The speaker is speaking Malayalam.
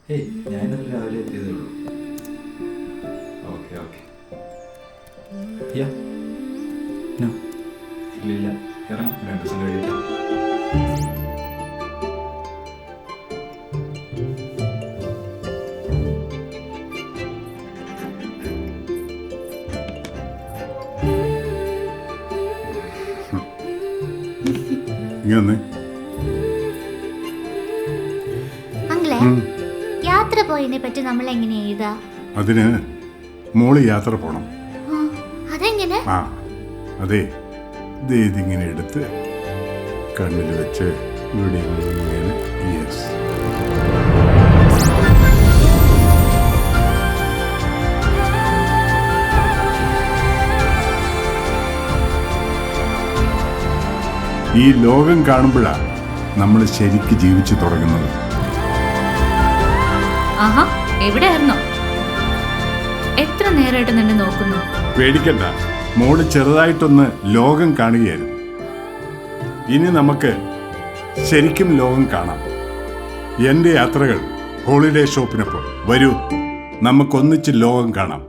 ഹേയ്, ഞാനിന്ന് രാവിലെ എത്തിയതേ ഉള്ളൂ. Okay okay. യാ നോ ഇല്ലില്ല, ഇറങ്ങാം, 2 ദിവസം കഴിക്കാം. ഇങ്ങനെ അങ്കിളെ, യാത്ര പോയതിനെ പറ്റി നമ്മൾ എങ്ങനെ എഴുതാ? അതിന് മോള് യാത്ര പോണം. അതെങ്ങനെ? ആ അതെ, ഇതിങ്ങനെ എടുത്ത് കണ്ണിൽ വെച്ച് ഇവിടെ ഇങ്ങനെ. യെസ്, ഈ ലോകം കാണുമ്പോഴാണ് നമ്മൾ ശരിക്ക് ജീവിച്ചു തുടങ്ങുന്നത്. ആഹാ, എവിടെയായിരുന്നോ? എത്ര നേരമായിട്ട് നിന്നെ നോക്കുന്നു. പേടിക്കണ്ട, മോള് ചെറുതായിട്ടൊന്ന് ലോകം കാണുകയായിരുന്നു. ഇനി നമുക്ക് ശരിക്കും ലോകം കാണാം. എൻ്റെ യാത്രകൾ ഹോളിഡേ ഷോപ്പിനൊപ്പം വരൂ, നമുക്കൊന്നിച്ച് ലോകം കാണാം.